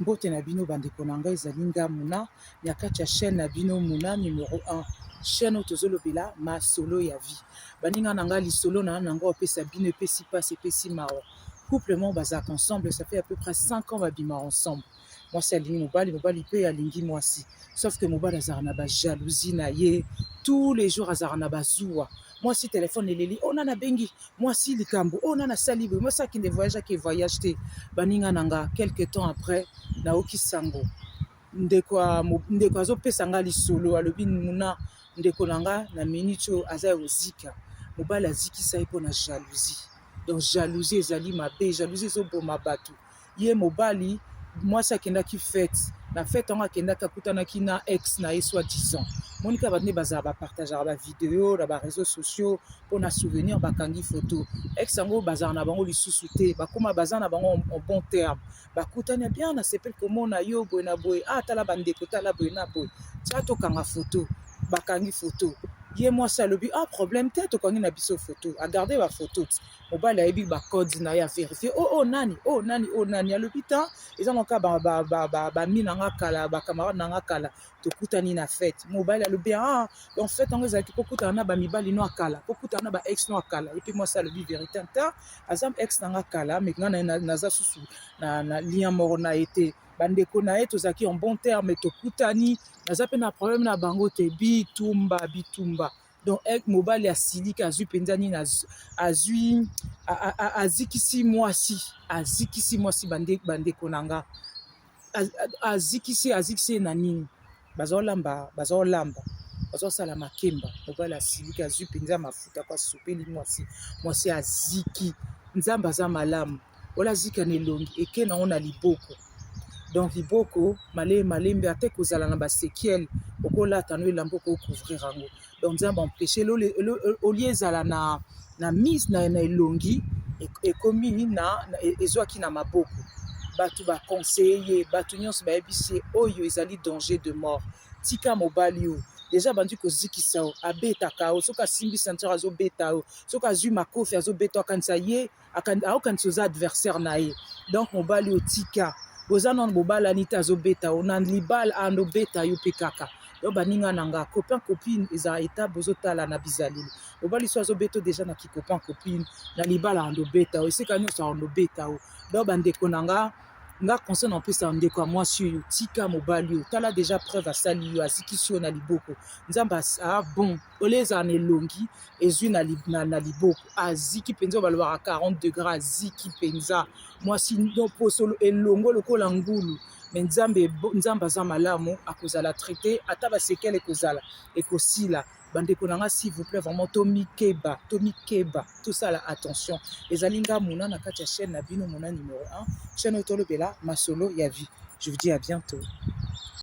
Mbote na bino bandeko na ngai ezali nga Muna na kati ya chaîne na bino Muna numéro 1 chaîne oyo tozolobela masolo ya vie baninga na ngai lisolo na nango opesa bino epesi pasi epesi mawa couple mo bazalaka ensemble, ça fait à peu près 5 ans babima ensemble. Mwasi alingi mobali, mobali mpe alingi mwasi, sauf que mobali azalaka na bajalousie na ye tous les jours, azalaka na bazuwa. Mwasi telefone eleli o nana bengi mwasi likambo o nana sali boye mwasi akende voyage ake voyage te. Baninga na nga quelque temps après naoki sango ndeko azopesa nga lisolo alobi Muna ndeko na nga na minute oyo aza ya kozika mobali azikisa ye mpo na jalousie. Donc jalousie ezali mabe, jalousie ezoboma bato. Ye mobali mwasi akendaki fête na fête yango akendaki akutanaki na ex na ye soi-disant. Monika bato nde bazala bapartageaka bavideo na bareseau sociaux mpo na souvenir bakangi photo. Ex yango bazala na bango lisusu te, bakoma baza na bango en bon terme. Bakutani bien na sepele komona yo boye na boye, tala bandeko tala boye na boye. Tia tokanga photo, bakangi photo. Ye mwasi alobi problème te tokangi na biso photo, agarde ba photo. Mobali ayebi ba code na ye a vérifier nani alobi ta eza moka ba mi na nga kala ba camarade na nga kala tokutani na fête. Mobali alobi donc fête yango ezalaki kokutana na ba mibali no akala, kokutana na ba ex no akala. Et puis mwasi alobi vérité ta azam ex na nga kala mais nga naza susu na lien moro na été. Bandeko na ye tozalaki en bon terme tokutani naza pe na problème na bango te bitumba. Donc mobali asiliki azwi mpenza nini azikisi mwasi bandeko na nga azikisi na nini bazolamba bazosala makemba. Mobali asiliki azwi mpenza mafuta kwa supeli mwasi aziki. Nzambe aza malamu ola zika na elongi eke nango na liboko. Donc liboko malembe ate kozala na basekiel okolata no elamba okocouvrir yango. Donc nzambe empêché olie ezala na mise na elongi ekomi na ezwaki na maboko. Bato baconseiller bato nyonso bayebisi oyo ezali danger de mort. Tika mobali o déjà bandi kozikisa o abetaka o soki asimbi ceinture azobeta o soki azwi makofi azobeta akanisa ye aokanisa oza adversaire na ye. Donc mobali o tika boza nano bobalani te azobeta o na libala andobeta yo mpe kaka. Yo baninga na nga copain copine eza état bozotala na bizaleli. Mobali so azobeta déjà na ki copain copine na libala andobeta o esika nyonso andobeta o. Do bandeko na nga conseil na mpesa ndeko ya mwasi oyo tika mobali oyo tala déjà preuve asali yo azikisi yo na liboko. Nzambe bon ole ezala na elongi ezwi na liboko aziki mpenza balobaka 40 degrés aziki mpenza mwasi ndo posolo elongo lokola ngulu. Mais nzambe aza malamu akozala traité ata basekele ekozala ekosila. Bandeko na nga s'il vous plaît vraiment tomikeba tosala attention. Ezali nga Muna na kati ya chaîne na bino Muna numéro 1 chaîne oyo tolobela masolo ya vie. Je vous dis à bientôt.